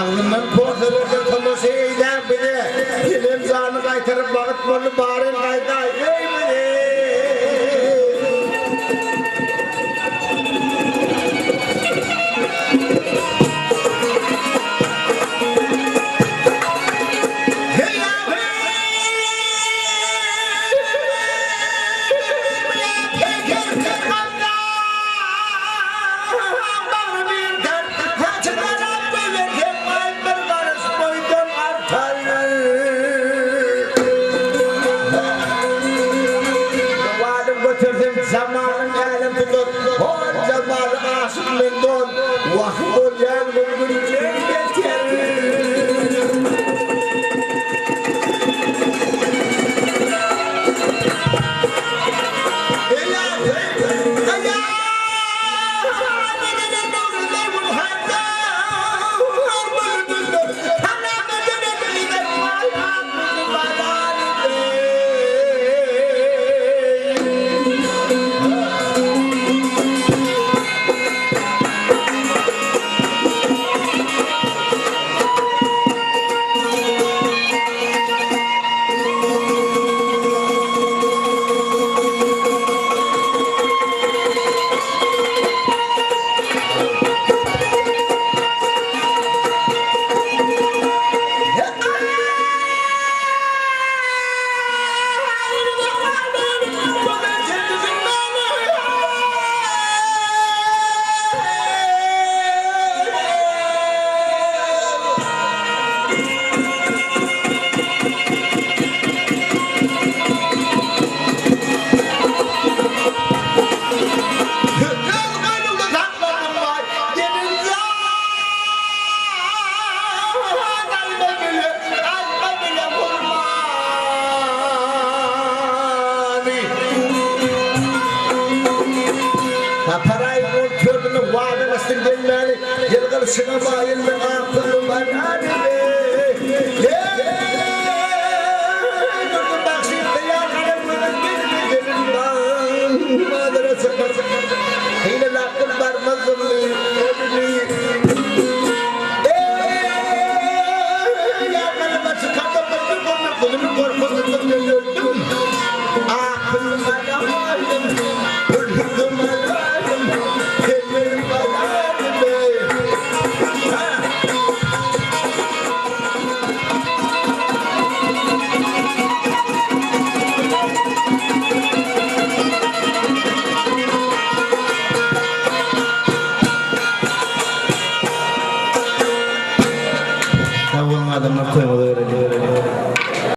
Ağzından portalarca taması eyler bile. Benim canı kaytarıp vakit bolu bağırın kayda. Ey bile. Zamanın alem tutup, o zamanı aşık mendon, vakit yan bulgurken geçer. Parayı bol kördüğünü vaadın asıl gelmeli. Yılgır sınava yılgır akıllı bana be. Gördüm bak şimdi ya kalem bana gelin lan. Madrasa hile lakıl varmazım ya kalem açı kaldım ben bunu korkuttum gördüm. Akıllı bana